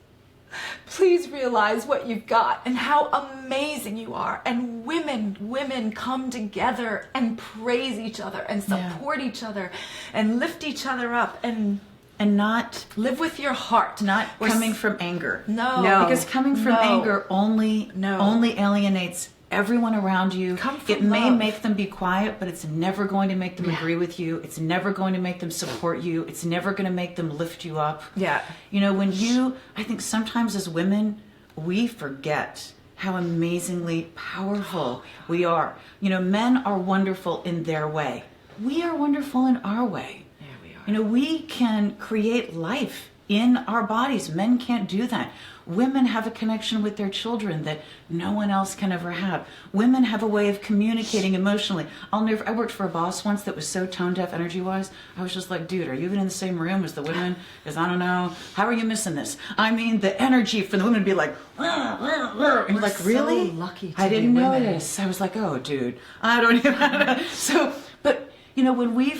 please realize what you've got and how amazing you are. And women come together and praise each other and support each other and lift each other up and not live with your heart. Not coming from anger. No. Because coming from anger only alienates everyone around you. It may make them be quiet, but it's never going to make them agree with you. It's never going to make them support you. It's never going to make them lift you up. Yeah. I think sometimes as women, we forget how amazingly powerful we are. You know, men are wonderful in their way. We are wonderful in our way. Yeah, we are. You know, we can create life in our bodies. Men can't do that. Women have a connection with their children that no one else can ever have. Women have a way of communicating emotionally. I worked for a boss once that was so tone deaf energy wise. I was just like, dude, are you even in the same room as the women? Because I don't know. How are you missing this? I mean, the energy from the women would be like, and you're like, really? So lucky to I didn't be know women. this. I was like, oh, dude, I don't even know. So, but you know, when we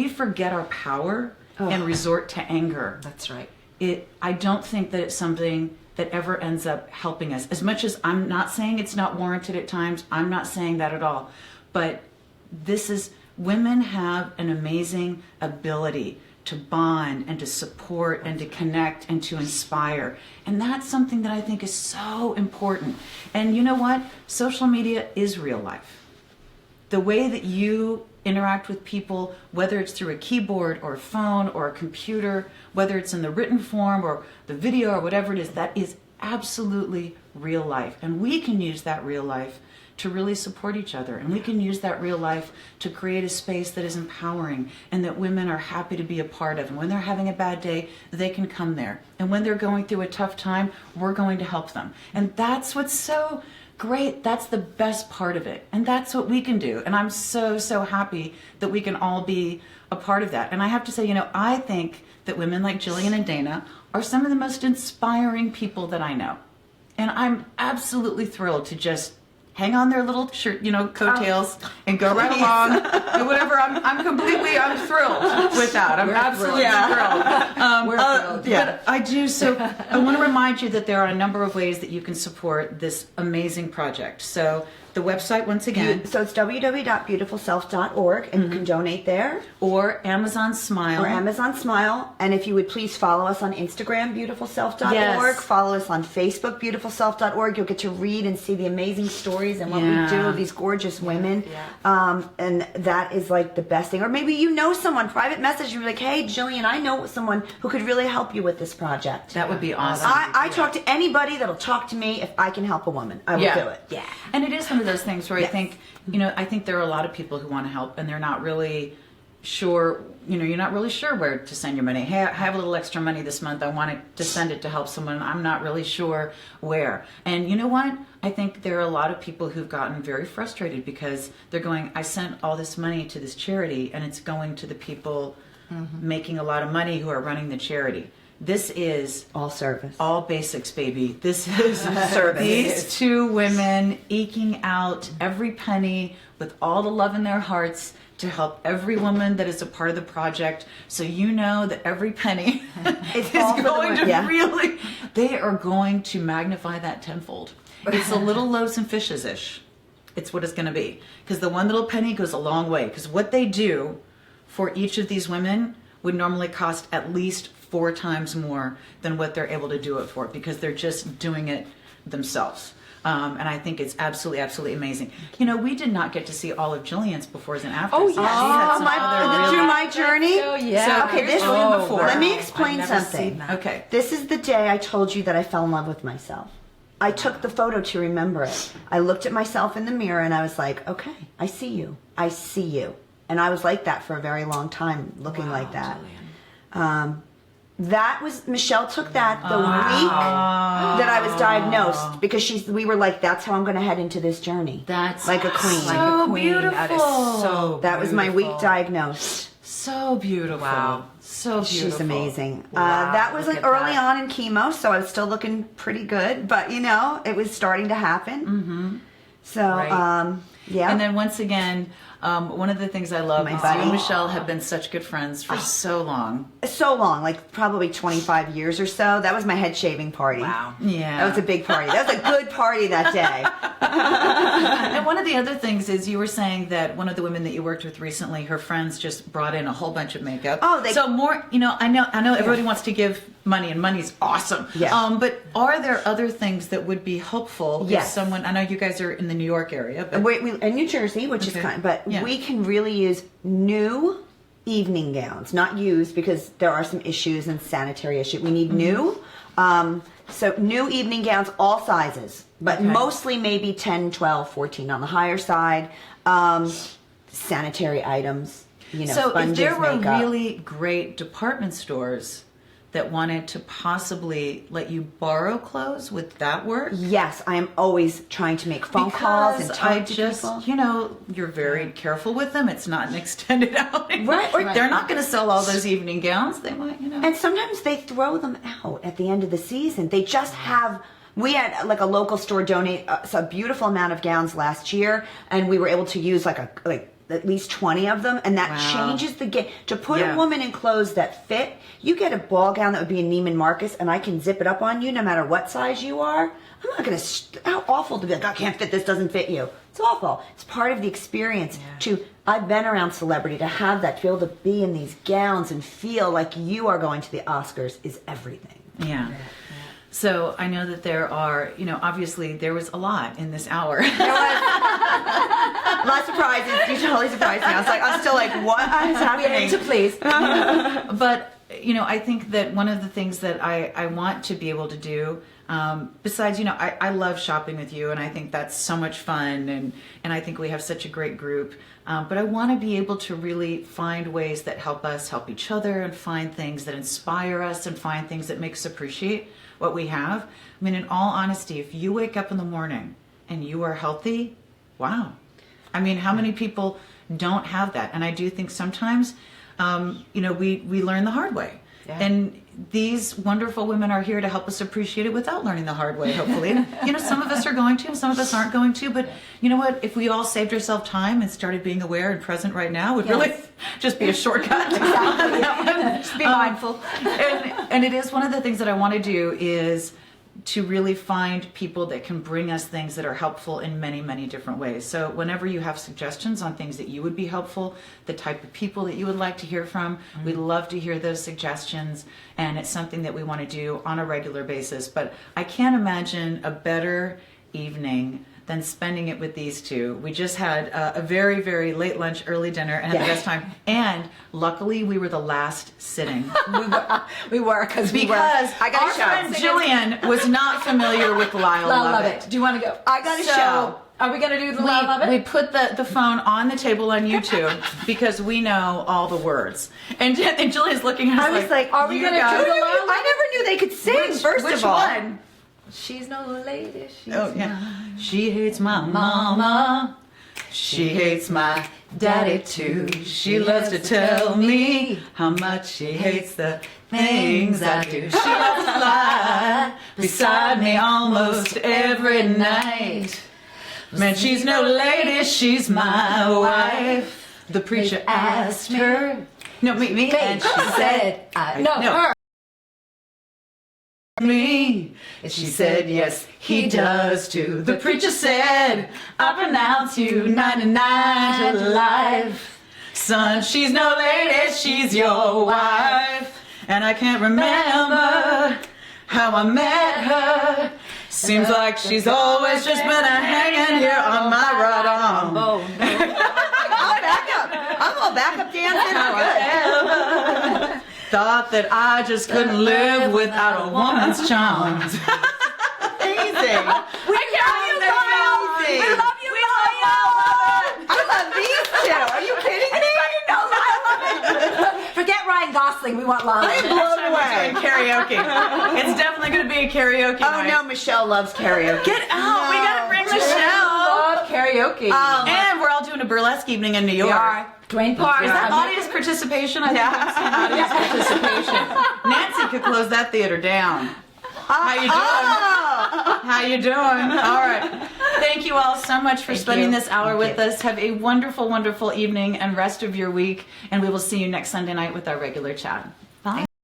forget our power and resort to anger, That's right. I don't think that it's something that ever ends up helping us. As much as I'm not saying it's not warranted at times, I'm not saying that at all. But women have an amazing ability to bond and to support and to connect and to inspire. And that's something that I think is so important. And you know what? Social media is real life. The way that you interact with people, whether it's through a keyboard or a phone or a computer, whether it's in the written form or the video or whatever it is, that is absolutely real life. And we can use that real life to really support each other. And we can use that real life to create a space that is empowering and that women are happy to be a part of. And when they're having a bad day, they can come there. And when they're going through a tough time, we're going to help them. And that's what's so great. That's the best part of it. And that's what we can do. And I'm so, so happy that we can all be a part of that. And I have to say, you know, I think that women like Jillian and Dana are some of the most inspiring people that I know. And I'm absolutely thrilled to just hang on their little shirt, you know, coattails and go right along and whatever. I'm thrilled with that. I'm absolutely thrilled. We're thrilled. But I do, so I want to remind you that there are a number of ways that you can support this amazing project. So the website, once again, So it's www.beautifulself.org, and you can donate there. or Amazon Smile. Or Amazon Smile. And if you would please follow us on Instagram, beautifulself.org. Yes. Follow us on Facebook, beautifulself.org. You'll get to read and see the amazing stories and what Yeah. we do with these gorgeous women. Yeah. And that is like the best thing. Or maybe you know someone, private message, you're like, hey, Jillian, I know someone who could really help you with this project. That would be awesome. I talk to anybody that'll talk to me if I can help a woman. I will do it. Yeah. And it is one of those things where Yes. I think, you know, I think there are a lot of people who want to help and they're not really sure, you know, you're not really sure where to send your money. Hey, I have a little extra money this month. I want to send it to help someone. I'm not really sure where. And you know what? I think there are a lot of people who've gotten very frustrated because they're going, I sent all this money to this charity and it's going to the people making a lot of money who are running the charity. This is All service. all basics, baby. This is Service. these two women eking out every penny with all the love in their hearts to help every woman that is a part of the project. So you know that every penny is all for the going to women. Yeah. really, they are going to magnify that tenfold. It's a little loaves and fishes-ish. It's what it's going to be. Because the one little penny goes a long way. Because what they do for each of these women would normally cost at least 4 times more than what they're able to do it for, because they're just doing it themselves. And I think it's absolutely, absolutely amazing. You know, we did not get to see all of Jillian's befores and afters. Oh, She yeah. had some other Through really- my journey. So, yeah. Okay, this here's Jillian before. Let me I've explain never something. seen that. Okay. This is the day I told you that I fell in love with myself. I took the photo to remember it. I looked at myself in the mirror and I was like, okay, I see you. I see you. And I was like that for a very long time, looking Wow, like that. Jillian. That was, Michelle took that the week that I was diagnosed, because we were like, that's how I'm going to head into this journey. That's like a queen. so Like a queen. That is beautiful. so That was my week beautiful. diagnosed. So beautiful. Wow. So beautiful. She's amazing. Wow, That was look like at early that. on in chemo, so I was still looking pretty good, but you know, it was starting to happen. Mm-hmm. So, Right. yeah. And then once again, one of the things I love My is buddy. you and Michelle have been such good friends for so long. so long, like probably 25 years or so. That was my head shaving party. Wow. Yeah. That was a big party. That was a good party that day. And one of the other things is you were saying that one of the women that you worked with recently, her friends just brought in a whole bunch of makeup. Oh, so more, you know, I know everybody wants to give money and money's awesome. Yeah. But are there other things that would be helpful if Yes. someone, I know you guys are in the New York area, but We in New Jersey, which is Okay. kind, but Yeah. we can really use new evening gowns. Not used, because there are some issues and sanitary issues. We need new So new evening gowns, all sizes, but Okay. mostly maybe 10, 12, 14 on the higher side. Sanitary items, you know, So sponges, if there were makeup. really great department stores that wanted to possibly let you borrow clothes, would that work? Yes, I am always trying to make phone calls and Because talk I to just, people. you know, you're very careful with them. It's not an extended outing. Right, or- They're not going to sell all those evening gowns. They might, you know. And sometimes they throw them out at the end of the season. They just have. We had like a local store donate a beautiful amount of gowns last year, and we were able to use like at least 20 of them, and that Wow. changes the game. To put Yeah. a woman in clothes that fit, you get a ball gown that would be a Neiman Marcus, and I can zip it up on you no matter what size you are. I'm not gonna. How awful to be like, I can't fit this, doesn't fit you. It's awful. It's part of the experience. I've been around celebrity, to have that, to be able to be in these gowns and feel like you are going to the Oscars is everything. Yeah. So I know that there are, you know, obviously there was a lot in this hour. There was a lot of surprises. You totally surprised me. I'm still like, what is happening? To please. But, you know, I think that one of the things that I want to be able to do, besides, you know, I love shopping with you, and I think that's so much fun, and I think we have such a great group. But I want to be able to really find ways that help us help each other, and find things that inspire us, and find things that make us appreciate what we have. I mean, in all honesty, if you wake up in the morning and you are healthy, wow. I mean, how many people don't have that? And I do think sometimes, you know, we learn the hard way. Yeah. And these wonderful women are here to help us appreciate it without learning the hard way, hopefully. And, you know, some of us are going to, and some of us aren't going to. But you know what? If we all saved ourselves time and started being aware and present right now, it would really just be a shortcut. Just be mindful. And it is one of the things that I want to do is to really find people that can bring us things that are helpful in many, many different ways. So whenever you have suggestions on things that you would be helpful, the type of people that you would like to hear from, we'd love to hear those suggestions. And it's something that we want to do on a regular basis. But I can't imagine a better evening than spending it with these two. We just had a very, very late lunch, early dinner, and had the best time. And luckily, we were the last sitting. We were because I got our a show. friend Jillian was not familiar with Lyle Love It. Do you want to go? I got a So, show. Are we going to do the Lyle Love It? We put the phone on the table on YouTube because we know all the words. And Jillian's looking at us I was like, are we you gonna do guys- the Lyle Love It? I never knew they could sing. First which of all, one? She's no lady. She's Oh, yeah. She hates my mama. She hates my daddy too. She loves to tell me how much she hates the things I do. She loves to lie beside me almost every night. Man, she's no lady, she's my wife. The preacher asked her. No, me. And she said, no, her. me. And she said, yes, he does too. The preacher said, I pronounce you 99 to life. Son, she's no lady, she's your wife. And I can't remember how I met her. Seems like she's always just been a hanging here on my right arm. Oh, no. I'm all back up dancing. I'm good. Thought that I just couldn't live without a woman's charms. Amazing. We love you, Lyle. Amazing. We love you, Lyle. I love these two. Are you kidding me? Forget Ryan Gosling. We want Lyle. I'm blown We're away. doing karaoke. It's definitely going to be a karaoke Oh night. no, Michelle loves karaoke. Get out. We got to bring Michelle. Love karaoke. And we're all doing a burlesque evening in New York. we are. Dwayne Park. Is that audience participation? I think that's audience participation. Nancy could close that theater down. How you doing? How you doing? All right. Thank you all so much for spending this hour with us. Have a wonderful, wonderful evening and rest of your week. And we will see you next Sunday night with our regular chat.